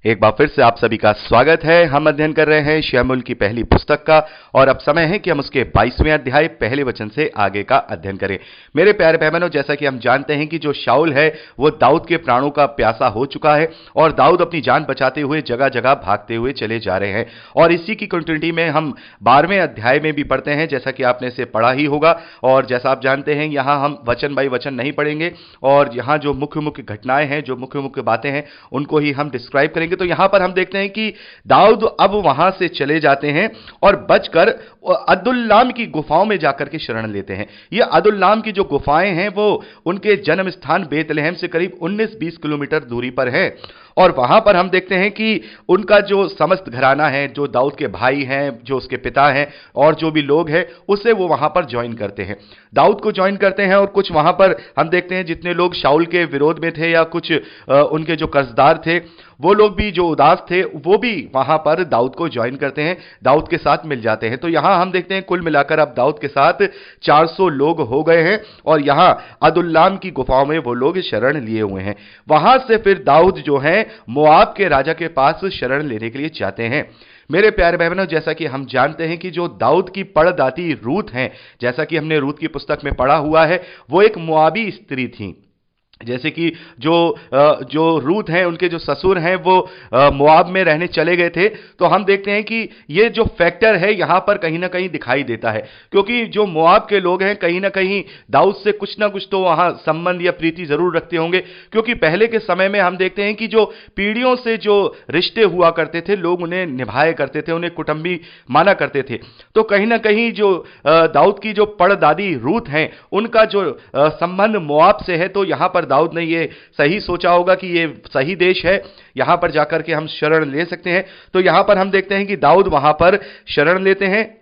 एक बार फिर से आप सभी का स्वागत है। हम अध्ययन कर रहे हैं शमूएल की पहली पुस्तक का और अब समय है कि हम उसके 22वें अध्याय पहले वचन से आगे का अध्ययन करें। मेरे प्यारे भाई बहनों, जैसा कि हम जानते हैं कि जो शाऊल है वो दाऊद के प्राणों का प्यासा हो चुका है और दाऊद अपनी जान बचाते हुए जगह जगह भागते हुए चले जा रहे हैं और इसी की कंटिन्यूटी में हम 12वें अध्याय में भी पढ़ते हैं, जैसा कि आपने इसे पढ़ा ही होगा। और जैसा आप जानते हैं यहां हम वचन बाई वचन नहीं पढ़ेंगे और यहां जो मुख्य मुख्य घटनाएं हैं, जो मुख्य मुख्य बातें हैं, उनको ही हम डिस्क्राइब करेंगे। तो यहां पर हम देखते हैं कि दाऊद अब वहां से चले जाते हैं और बचकर अदुल्लाम की गुफाओं में जाकर के शरण लेते हैं। ये अदुल्लाम की जो गुफाएं हैं वो उनके जन्म स्थान बेतलहम से करीब 19-20 किलोमीटर दूरी पर है और वहां पर हम देखते हैं कि उनका जो समस्त घराना है, जो दाऊद के भाई हैं, जो उसके पिता हैं और जो भी लोग हैं, उसे वो वहां पर ज्वाइन करते हैं, दाऊद को ज्वाइन करते हैं। और कुछ वहां पर हम देखते हैं जितने लोग शाऊल के विरोध में थे या कुछ उनके जो कर्जदार थे, वो लोग भी जो उदास थे, वो भी वहां पर दाऊद को ज्वाइन करते हैं, दाऊद के साथ मिल जाते हैं। तो यहां हम देखते हैं कुल मिलाकर अब दाऊद के साथ 400 लोग हो गए हैं और यहां अदुल्लाम की गुफाओं में वो लोग शरण लिए हुए हैं। वहां से फिर दाऊद जो है मोआब के राजा के पास शरण लेने के लिए जाते हैं। मेरे प्यारे भाई बहनों, जैसा कि हम जानते हैं कि जो दाऊद की पड़दादी रूत हैं, जैसा कि हमने रूत की पुस्तक में पढ़ा हुआ है, वो एक मोआबी स्त्री थी। जैसे कि जो रूत हैं, उनके जो ससुर हैं वो मोआब में रहने चले गए थे। तो हम देखते हैं कि ये जो फैक्टर है यहां पर कहीं ना कहीं दिखाई देता है, क्योंकि जो मोआब के लोग हैं कहीं ना कहीं दाऊद से कुछ ना कुछ तो वहां संबंध या प्रीति जरूर रखते होंगे, क्योंकि पहले के समय में हम देखते हैं कि जो पीढ़ियों से जो रिश्ते हुआ करते थे, लोग उन्हें निभाए करते थे, उन्हें कुटुंबी माना करते थे। तो कहीं ना कहीं जो दाऊद की जो पड़दादी रूत हैं, उनका जो संबंध मोआब से है, तो यहां पर दाऊद ने ये सही सोचा होगा कि ये सही देश है, यहां पर जाकर के हम शरण ले सकते हैं। तो यहां पर हम देखते हैं कि दाऊद वहां पर शरण लेते हैं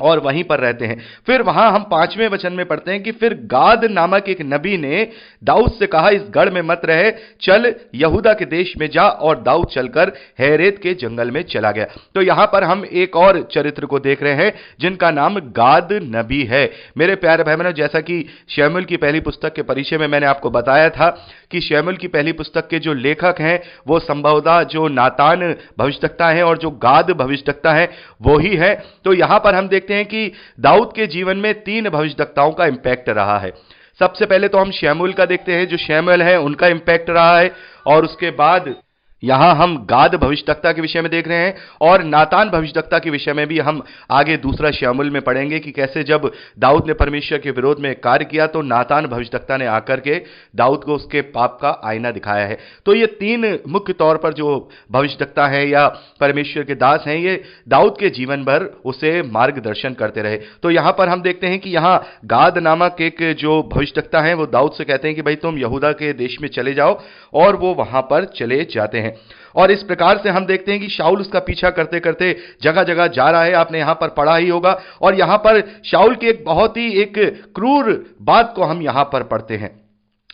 और वहीं पर रहते हैं। फिर वहां हम 5वें वचन में पढ़ते हैं कि फिर गाद नामक एक नबी ने दाऊद से कहा, इस गढ़ में मत रहे, चल यहूदा के देश में जा। और दाऊद चलकर हेरेत के जंगल में चला गया। तो यहां पर हम एक और चरित्र को देख रहे हैं जिनका नाम गाद नबी है। मेरे प्यारे भाई बहनों, जैसा कि शमूएल की पहली पुस्तक के परिचय में मैंने आपको बताया था कि शमूएल की पहली पुस्तक के जो लेखक हैं वो संभवतः जो नातान भविष्यद्वक्ता है और जो गाद भविष्यद्वक्ता है वो ही है। तो यहां पर हम देखते हैं कि दाऊद के जीवन में 3 भविष्यद्वक्ताओं का इंपैक्ट रहा है। सबसे पहले तो हम शमूएल का देखते हैं, जो शमूएल है उनका इंपैक्ट रहा है, और उसके बाद यहां हम गाद भविष्यद्वक्ता के विषय में देख रहे हैं और नातान भविष्यद्वक्ता के विषय में भी हम आगे दूसरा शमूएल में पढ़ेंगे कि कैसे जब दाऊद ने परमेश्वर के विरोध में कार्य किया तो नातान भविष्यद्वक्ता ने आकर के दाऊद को उसके पाप का आईना दिखाया है। तो ये 3 मुख्य तौर पर जो भविष्यद्वक्ता हैं या परमेश्वर के दास हैं, ये दाऊद के जीवन भर उसे मार्गदर्शन करते रहे। तो यहां पर हम देखते हैं कि यहां गाद नामक एक जो भविष्यद्वक्ता हैं वो दाऊद से कहते हैं कि भाई तुम यहूदा के देश में चले जाओ, और वो वहां पर चले जाते हैं। और इस प्रकार से हम देखते हैं कि शाऊल उसका पीछा करते करते जगह जगह जा रहा है। आपने यहां पर पढ़ा ही होगा। और यहां पर शाऊल की एक बहुत ही एक क्रूर बात को हम यहां पर पढ़ते हैं।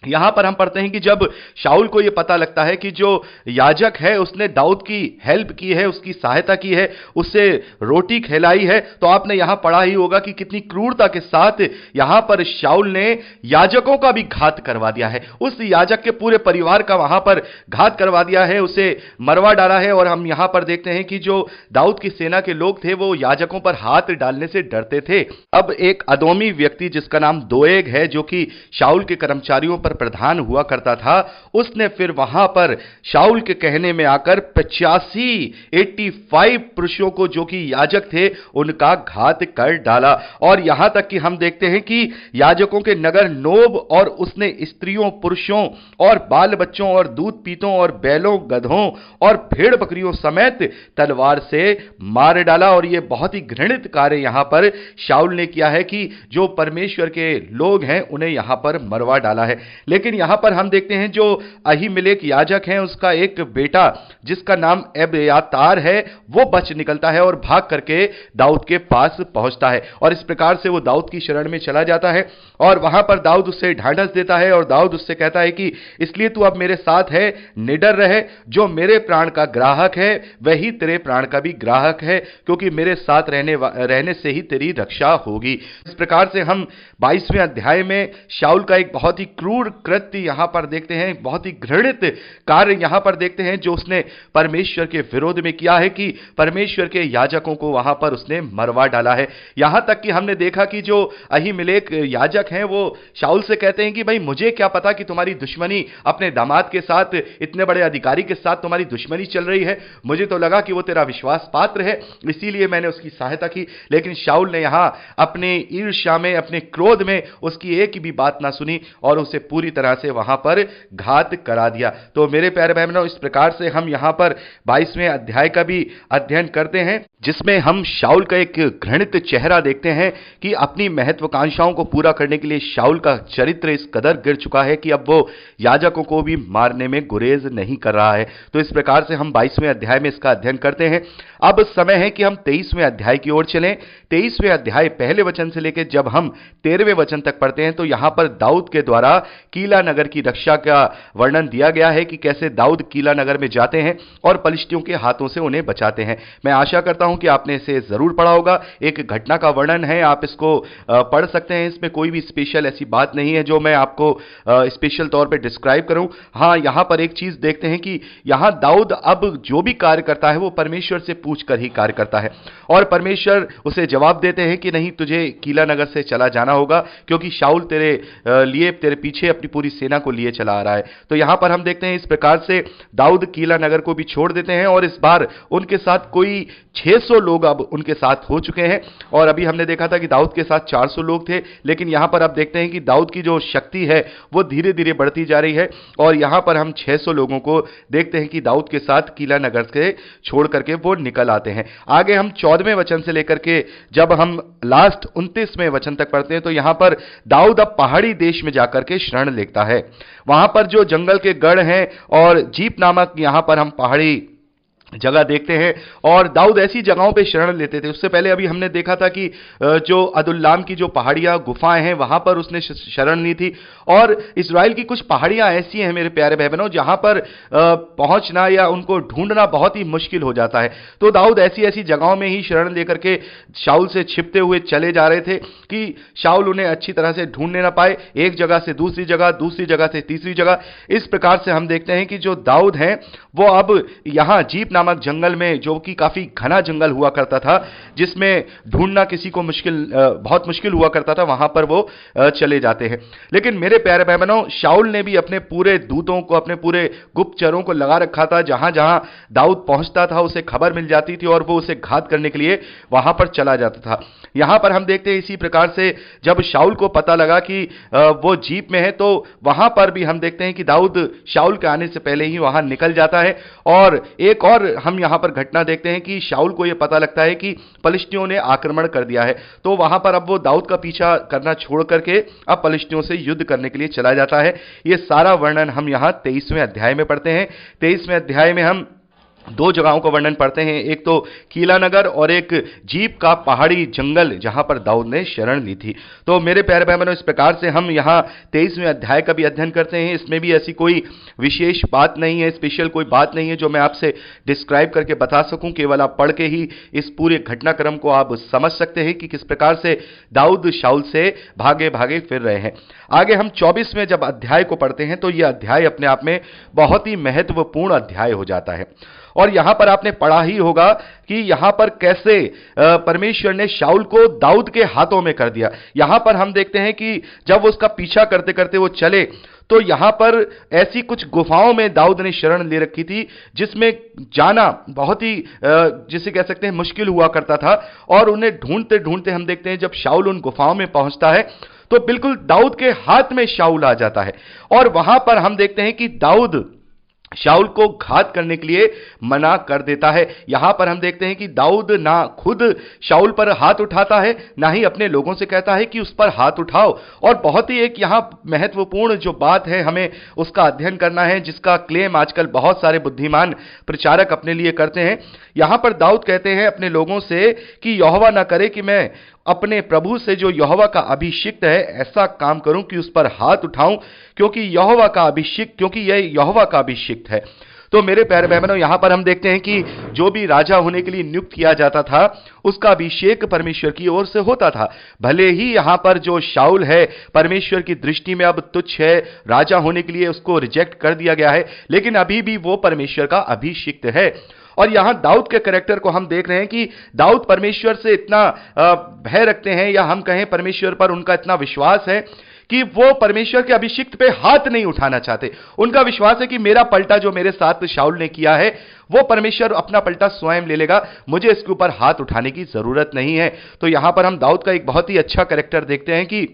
यहां पर हम पढ़ते हैं कि जब शाऊल को यह पता लगता है कि जो याजक है उसने दाऊद की हेल्प की है, उसकी सहायता की है, उससे रोटी खिलाई है, तो आपने यहां पढ़ा ही होगा कि कितनी क्रूरता के साथ यहां पर शाऊल ने याजकों का भी घात करवा दिया है। उस याजक के पूरे परिवार का वहां पर घात करवा दिया है, उसे मरवा डाला है। और हम यहां पर देखते हैं कि जो दाऊद की सेना के लोग थे वो याजकों पर हाथ डालने से डरते थे। अब एक अदोमी व्यक्ति जिसका नाम दोएग है, जो कि शाऊल के कर्मचारियों पर प्रधान हुआ करता था, उसने फिर वहां पर शाऊल के कहने में आकर 85 पुरुषों को जो कि याजक थे उनका घात कर डाला। और यहां तक कि हम देखते हैं कि याजकों के नगर नोब और उसने स्त्रियों, पुरुषों और बाल बच्चों और दूध पीतों और बैलों, गधों और भेड़ बकरियों समेत तलवार से मार डाला। और यह बहुत ही घृणित कार्य यहां पर शाऊल ने किया है कि जो परमेश्वर के लोग हैं उन्हें यहां पर मरवा डाला है। लेकिन यहां पर हम देखते हैं जो अहीमेलेक याजक है उसका एक बेटा जिसका नाम एब्यातार है, वो बच निकलता है और भाग करके दाऊद के पास पहुंचता है। और इस प्रकार से वो दाऊद की शरण में चला जाता है और वहां पर दाऊद उससे ढांढस देता है और दाऊद उससे कहता है कि इसलिए तू अब मेरे साथ है, निडर रहे, जो मेरे प्राण का ग्राहक है वही तेरे प्राण का भी ग्राहक है, क्योंकि मेरे साथ रहने से ही तेरी रक्षा होगी। इस प्रकार से हम 22वें अध्याय में शाऊल का एक बहुत ही क्रूर क्रूर कृत्य यहां पर देखते हैं, बहुत ही घृणित कार्य यहां पर देखते हैं जो उसने परमेश्वर के विरोध में किया है कि परमेश्वर के याजकों को वहां पर उसने मरवा डाला है। यहां तक कि हमने देखा कि जो अहीमेलेक याजक हैं वो शाऊल से कहते हैं कि भाई मुझे क्या पता कि तुम्हारी दुश्मनी अपने दामाद के साथ, इतने बड़े अधिकारी के साथ तुम्हारी दुश्मनी चल रही है, मुझे तो लगा कि वो तेरा विश्वास पात्र है, इसीलिए मैंने उसकी सहायता की। लेकिन शाऊल ने यहां अपने ईर्ष्या में, अपने क्रोध में उसकी एक भी बात ना सुनी और उसे पूरी तरह से वहां पर घात करा दिया। तो मेरे प्यारे भाई बहनों, इस प्रकार से हम यहां पर 22वें अध्याय का भी अध्ययन करते हैं, जिसमें हम शाऊल का एक घृणित चेहरा देखते हैं कि अपनी महत्वाकांक्षाओं को पूरा करने के लिए शाऊल का चरित्र इस कदर गिर चुका है कि अब वो याजकों को भी मारने में गुरेज नहीं कर रहा है। तो इस प्रकार से हम 22वें अध्याय में इसका अध्ययन करते हैं। अब समय है कि हम 23वें अध्याय की ओर चलें। 23वें अध्याय पहले वचन से लेकर जब हम 13वें वचन तक पढ़ते हैं तो यहां पर दाऊद के द्वारा कीला नगर की रक्षा का वर्णन दिया गया है कि कैसे दाऊद कीला नगर में जाते हैं और पलिश्तियों के हाथों से उन्हें बचाते हैं। मैं आशा करता हूं कि आपने इसे जरूर पढ़ा होगा। एक घटना का वर्णन है, आप इसको पढ़ सकते हैं। इसमें कोई भी स्पेशल ऐसी बात नहीं है जो मैं आपको स्पेशल तौर पे डिस्क्राइब करूं। हां, यहां पर एक चीज देखते हैं कि यहां दाऊद अब जो भी कार्य करता है वो परमेश्वर से पूछकर ही कार्य करता है और परमेश्वर उसे जवाब देते हैं कि नहीं, तुझे कीला नगर से चला जाना होगा क्योंकि शाऊल तेरे पीछे अपनी पूरी सेना को लिए चला आ रहा है। तो यहां पर हम देखते हैं इस प्रकार से दाऊद कीला नगर को भी छोड़ देते हैं और इस बार उनके साथ कोई 600 लोग अब उनके साथ हो चुके हैं। और अभी हमने देखा था कि दाऊद के साथ 400 लोग थे, लेकिन यहां पर आप देखते हैं कि दाऊद की जो शक्ति है वो धीरे धीरे बढ़ती जा रही है और यहां पर हम 600 लोगों को देखते हैं कि दाऊद के साथ कीला नगर से छोड़ करके वो निकल आते हैं। आगे हम 14वें वचन से लेकर के जब हम लास्ट 29वें वचन तक पढ़ते हैं तो यहां पर दाऊद अब पहाड़ी देश में जाकर के शरण लेता है। वहां पर जो जंगल के गढ़ हैं और जीप नामक यहां पर हम पहाड़ी जगह देखते हैं और दाऊद ऐसी जगहों पे शरण लेते थे। उससे पहले अभी हमने देखा था कि जो अदुल्लाम की जो पहाड़ियां गुफाएं हैं वहां पर उसने शरण ली थी और इजराइल की कुछ पहाड़ियां ऐसी हैं मेरे प्यारे भाई बहनों जहां पर पहुंचना या उनको ढूंढना बहुत ही मुश्किल हो जाता है। तो दाऊद ऐसी ऐसी जगहों में ही शरण लेकर के शाऊल से छिपते हुए चले जा रहे थे कि शाऊल उन्हें अच्छी तरह से ढूंढने ना पाए, एक जगह से दूसरी जगह, दूसरी जगह से तीसरी जगह। इस प्रकार से हम देखते हैं कि जो दाऊद हैं वो अब यहां जीप नामक जंगल में, जो कि काफी घना जंगल हुआ करता था जिसमें ढूंढना किसी को बहुत मुश्किल हुआ करता था, वहां पर वो चले जाते हैं। लेकिन मेरे प्यारे भाई बहनों, शाऊल ने भी अपने पूरे दूतों को, अपने पूरे गुप्तचरों को लगा रखा था। जहां जहां दाऊद पहुंचता था उसे खबर मिल जाती थी और वो उसे घात करने के लिए वहां पर चला जाता था। यहां पर हम देखते हैं इसी प्रकार से जब शाऊल को पता लगा कि वो जीप में है तो वहां पर भी हम देखते हैं कि दाऊद शाऊल के आने से पहले ही वहां निकल जाता है। और एक और हम यहां पर घटना देखते हैं कि शाऊल को यह पता लगता है कि पलिश्तियों ने आक्रमण कर दिया है, तो वहां पर अब वो दाऊद का पीछा करना छोड़ करके अब पलिश्तियों से युद्ध करने के लिए चला जाता है। यह सारा वर्णन हम यहां 23वें अध्याय में पढ़ते हैं। 23वें अध्याय में हम दो जगहों का वर्णन पढ़ते हैं, एक तो कीला नगर और एक जीप का पहाड़ी जंगल जहां पर दाऊद ने शरण ली थी। तो मेरे प्यारे भाई बहनों, इस प्रकार से हम यहां 23वें अध्याय का भी अध्ययन करते हैं। इसमें भी ऐसी कोई विशेष बात नहीं है, स्पेशल कोई बात नहीं है जो मैं आपसे डिस्क्राइब करके बता सकूं। केवल आप पढ़ के ही इस पूरे घटनाक्रम को आप समझ सकते हैं कि किस प्रकार से दाऊद शाऊल से भागे भागे फिर रहे हैं। आगे हम 24वें जब अध्याय को पढ़ते हैं तो यह अध्याय अपने आप में बहुत ही महत्वपूर्ण अध्याय हो जाता है। और यहां पर आपने पढ़ा ही होगा कि यहां पर कैसे परमेश्वर ने शाऊल को दाऊद के हाथों में कर दिया। यहां पर हम देखते हैं कि जब वो उसका पीछा करते करते वो चले तो यहां पर ऐसी कुछ गुफाओं में दाऊद ने शरण ले रखी थी जिसमें जाना बहुत ही जिसे कह सकते हैं मुश्किल हुआ करता था। और उन्हें ढूंढते ढूंढते हम देखते हैं जब शाऊल उन गुफाओं में पहुंचता है तो बिल्कुल दाऊद के हाथ में शाऊल आ जाता है और वहां पर हम देखते हैं कि दाऊद शाऊल को घात करने के लिए मना कर देता है। यहां पर हम देखते हैं कि दाऊद ना खुद शाऊल पर हाथ उठाता है, ना ही अपने लोगों से कहता है कि उस पर हाथ उठाओ। और बहुत ही एक यहां महत्वपूर्ण जो बात है हमें उसका अध्ययन करना है, जिसका क्लेम आजकल बहुत सारे बुद्धिमान प्रचारक अपने लिए करते हैं। यहां पर दाऊद कहते हैं अपने लोगों से कि यहोवा ना करे कि मैं अपने प्रभु से जो यहोवा का अभिषिक्त है ऐसा काम करूं कि उस पर हाथ उठाऊं, क्योंकि यह यहोवा का अभिषिक्त है। तो मेरे प्यारे बहनों, यहां पर हम देखते हैं कि जो भी राजा होने के लिए नियुक्त किया जाता था उसका अभिषेक परमेश्वर की ओर से होता था। भले ही यहां पर जो शाऊल है परमेश्वर की दृष्टि में अब तुच्छ है, राजा होने के लिए उसको रिजेक्ट कर दिया गया है, लेकिन अभी भी वो परमेश्वर का अभिषिक्त है। और यहां दाऊद के कैरेक्टर को हम देख रहे हैं कि दाऊद परमेश्वर से इतना भय रखते हैं, या हम कहें परमेश्वर पर उनका इतना विश्वास है कि वो परमेश्वर के अभिषिक्त पे हाथ नहीं उठाना चाहते। उनका विश्वास है कि मेरा पलटा जो मेरे साथ शाऊल ने किया है वो परमेश्वर अपना पलटा स्वयं ले लेगा, मुझे इसके ऊपर हाथ उठाने की जरूरत नहीं है। तो यहां पर हम दाऊद का एक बहुत ही अच्छा कैरेक्टर देखते हैं कि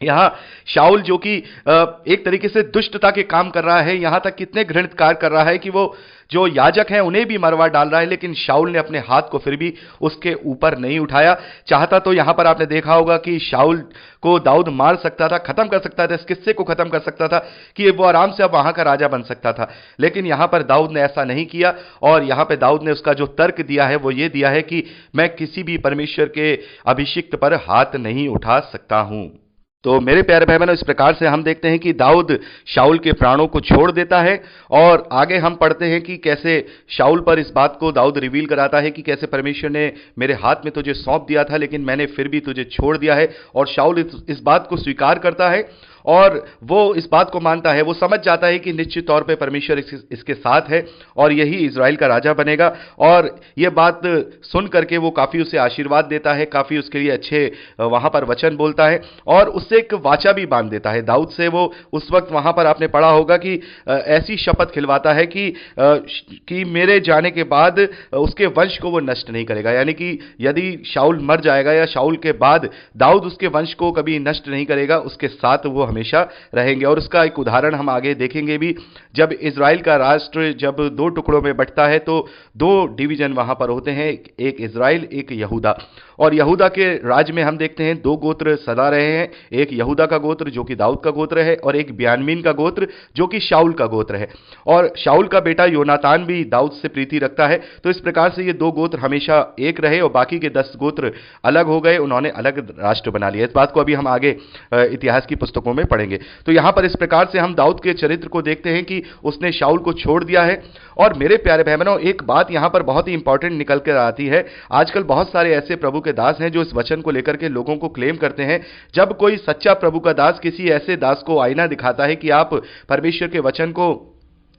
यहां शाऊल जो कि एक तरीके से दुष्टता के काम कर रहा है, यहां तक कितने घृणित कार्य कर रहा है कि वो जो याजक हैं उन्हें भी मरवा डाल रहा है, लेकिन शाऊल ने अपने हाथ को फिर भी उसके ऊपर नहीं उठाया। चाहता तो यहां पर आपने देखा होगा कि शाऊल को दाऊद मार सकता था, खत्म कर सकता था, इस किस्से को खत्म कर सकता था कि वो आराम से अब वहां का राजा बन सकता था, लेकिन यहां पर दाऊद ने ऐसा नहीं किया। और यहां पर दाऊद ने उसका जो तर्क दिया है वो ये दिया है कि मैं किसी भी परमेश्वर के अभिषिक्त पर हाथ नहीं उठा सकता हूं। तो मेरे प्यारे भाई बहनों, इस प्रकार से हम देखते हैं कि दाऊद शाऊल के प्राणों को छोड़ देता है। और आगे हम पढ़ते हैं कि कैसे शाऊल पर इस बात को दाऊद रिवील कराता है कि कैसे परमेश्वर ने मेरे हाथ में तुझे सौंप दिया था, लेकिन मैंने फिर भी तुझे छोड़ दिया है। और शाऊल इस बात को स्वीकार करता है और वो इस बात को मानता है, वो समझ जाता है कि निश्चित तौर पे परमेश्वर इसके साथ है और यही इज़राइल का राजा बनेगा। और ये बात सुन करके वो काफ़ी उसे आशीर्वाद देता है, काफ़ी उसके लिए अच्छे वहाँ पर वचन बोलता है और उससे एक वाचा भी बांध देता है। दाऊद से वो उस वक्त वहाँ पर आपने पढ़ा होगा कि ऐसी शपथ खिलवाता है कि मेरे जाने के बाद उसके वंश को वो नष्ट नहीं करेगा, यानी कि यदि शाऊल मर जाएगा या शाऊल के बाद दाऊद उसके वंश को कभी नष्ट नहीं करेगा, उसके साथ वो हमेशा रहेंगे। और उसका एक उदाहरण हम आगे देखेंगे भी। जब इज़राइल का राष्ट्र जब दो टुकड़ों में बंटता है तो दो डिवीजन वहां पर होते हैं, एक इज़राइल, एक यहूदा। और यहूदा के राज में हम देखते हैं दो गोत्र सदा रहे हैं, एक यहूदा का गोत्र जो कि दाऊद का गोत्र है और एक बिन्यामीन का गोत्र जो कि शाऊल का गोत्र है। और शाऊल का बेटा योनातान भी दाऊद से प्रीति रखता है। तो इस प्रकार से ये दो गोत्र हमेशा एक रहे और बाकी के 10 गोत्र अलग हो गए, उन्होंने अलग राष्ट्र बना लिया। इस बात को अभी हम आगे इतिहास की पुस्तकों में पढ़ेंगे। तो यहां पर इस प्रकार से हम दाऊद के चरित्र को देखते हैं कि उसने शाऊल को छोड़ दिया है। और मेरे प्यारे भाई बहनों, एक बात यहां पर बहुत ही इंपॉर्टेंट निकल कर आती है। आजकल बहुत सारे ऐसे प्रभु के दास हैं जो इस वचन को लेकर के लोगों को क्लेम करते हैं। जब कोई सच्चा प्रभु का दास किसी ऐसे दास को आईना दिखाता है कि आप परमेश्वर के वचन को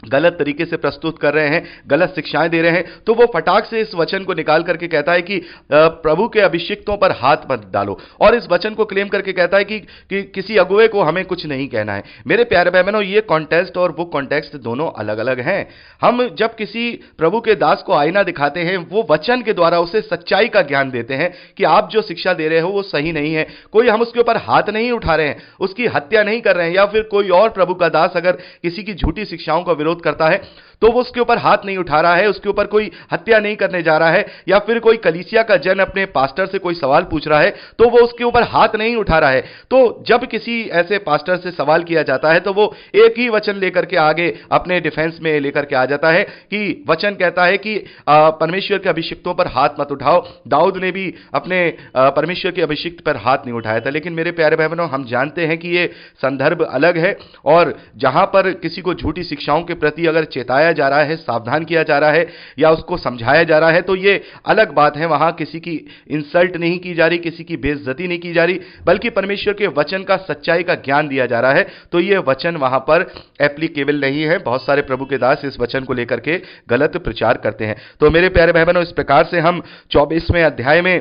गलत तरीके से प्रस्तुत कर रहे हैं, गलत शिक्षाएं दे रहे हैं, तो वो फटाक से इस वचन को निकाल करके कहता है कि प्रभु के अभिषिक्तों पर हाथ मत डालो, और इस वचन को क्लेम करके कहता है कि किसी अगुवे को हमें कुछ नहीं कहना है। मेरे प्यारे भाई बहनों, ये कॉन्टेक्स्ट और वो कॉन्टेक्स्ट दोनों अलग अलग हैं। हम जब किसी प्रभु के दास को आईना दिखाते हैं, वो वचन के द्वारा उसे सच्चाई का ज्ञान देते हैं कि आप जो शिक्षा दे रहे हो वो सही नहीं है। कोई हम उसके ऊपर हाथ नहीं उठा रहे हैं, उसकी हत्या नहीं कर रहे हैं, या फिर कोई और प्रभु का दास अगर किसी की झूठी शिक्षाओं का विरोध करता है तो वो उसके ऊपर हाथ नहीं उठा रहा है, उसके ऊपर कोई हत्या नहीं करने जा रहा है। या फिर कोई कलीसिया का जन अपने पास्टर से कोई सवाल पूछ रहा है तो वो उसके ऊपर हाथ नहीं उठा रहा है। तो जब किसी ऐसे पास्टर से सवाल किया जाता है तो वो एक ही वचन लेकर के आगे अपने डिफेंस में लेकर के आ जाता है कि वचन कहता है कि परमेश्वर के अभिषिक्तों पर हाथ मत उठाओ। दाऊद ने भी अपने परमेश्वर के अभिषिक्त पर हाथ नहीं उठाया था। लेकिन मेरे प्यारे भाई बहनों, हम जानते हैं कि ये संदर्भ अलग है, और जहां पर किसी को झूठी शिक्षाओं के प्रति अगर चेताया जा रहा है, सावधान किया जा रहा है या उसको समझाया जा रहा है, तो ये अलग बात है। वहां किसी की इंसल्ट नहीं की जा रही, किसी की बेइज्जती नहीं की जा रही, बल्कि परमेश्वर के वचन का सच्चाई का ज्ञान दिया जा रहा है। तो ये वचन वहां पर एप्लीकेबल नहीं है। बहुत सारे प्रभु के दास इस वचन को लेकर के गलत प्रचार करते हैं। तो मेरे प्यारे भाई बहनों, इस प्रकार से हम 24वें अध्याय में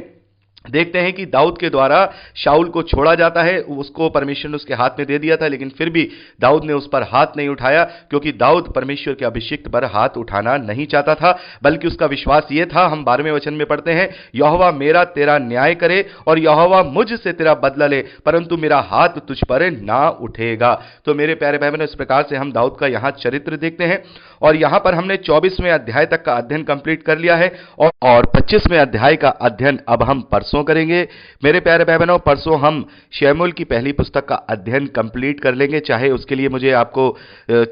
देखते हैं कि दाऊद के द्वारा शाऊल को छोड़ा जाता है। उसको परमेश्वर ने उसके हाथ में दे दिया था, लेकिन फिर भी दाऊद ने उस पर हाथ नहीं उठाया, क्योंकि दाऊद परमेश्वर के अभिषिक्त पर हाथ उठाना नहीं चाहता था। बल्कि उसका विश्वास यह था, हम 12वें वचन में पढ़ते हैं, यहोवा मेरा तेरा न्याय करे और यहोवा मुझ से तेरा बदला ले, परंतु मेरा हाथ तुझ पर ना उठेगा। तो मेरे प्यारे भाई बहनों, इस प्रकार से हम दाऊद का यहां चरित्र देखते हैं। और यहां पर हमने 24वें अध्याय तक का अध्ययन कंप्लीट कर लिया है और 25वें अध्याय का अध्ययन अब हम परसों परसों करेंगे। मेरे प्यारे भाई बहनों, परसों हम शैमुल की पहली पुस्तक का अध्ययन कंप्लीट कर लेंगे, चाहे उसके लिए मुझे आपको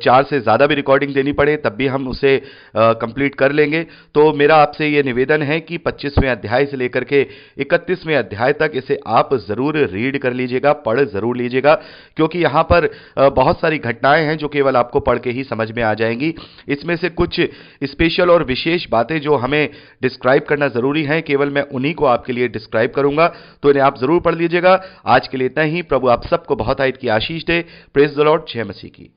4 से ज़्यादा भी रिकॉर्डिंग देनी पड़े, तब भी हम उसे कंप्लीट कर लेंगे। तो मेरा आपसे ये निवेदन है कि 25वें अध्याय से लेकर के 31वें अध्याय तक इसे आप ज़रूर रीड कर लीजिएगा, पढ़ ज़रूर लीजिएगा, क्योंकि यहाँ पर बहुत सारी घटनाएं हैं जो केवल आपको पढ़ के ही समझ में आ जाएंगी। इसमें से कुछ स्पेशल और विशेष बातें जो हमें डिस्क्राइब करना ज़रूरी है, केवल मैं उन्हीं को आपके लिए डिस्क्राइब करूंगा, तो इन्हें आप ज़रूर पढ़ लीजिएगा। आज के लिए इतना ही। प्रभु आप सबको बहुत की आशीष दे। Praise the lord. जय मसीह की।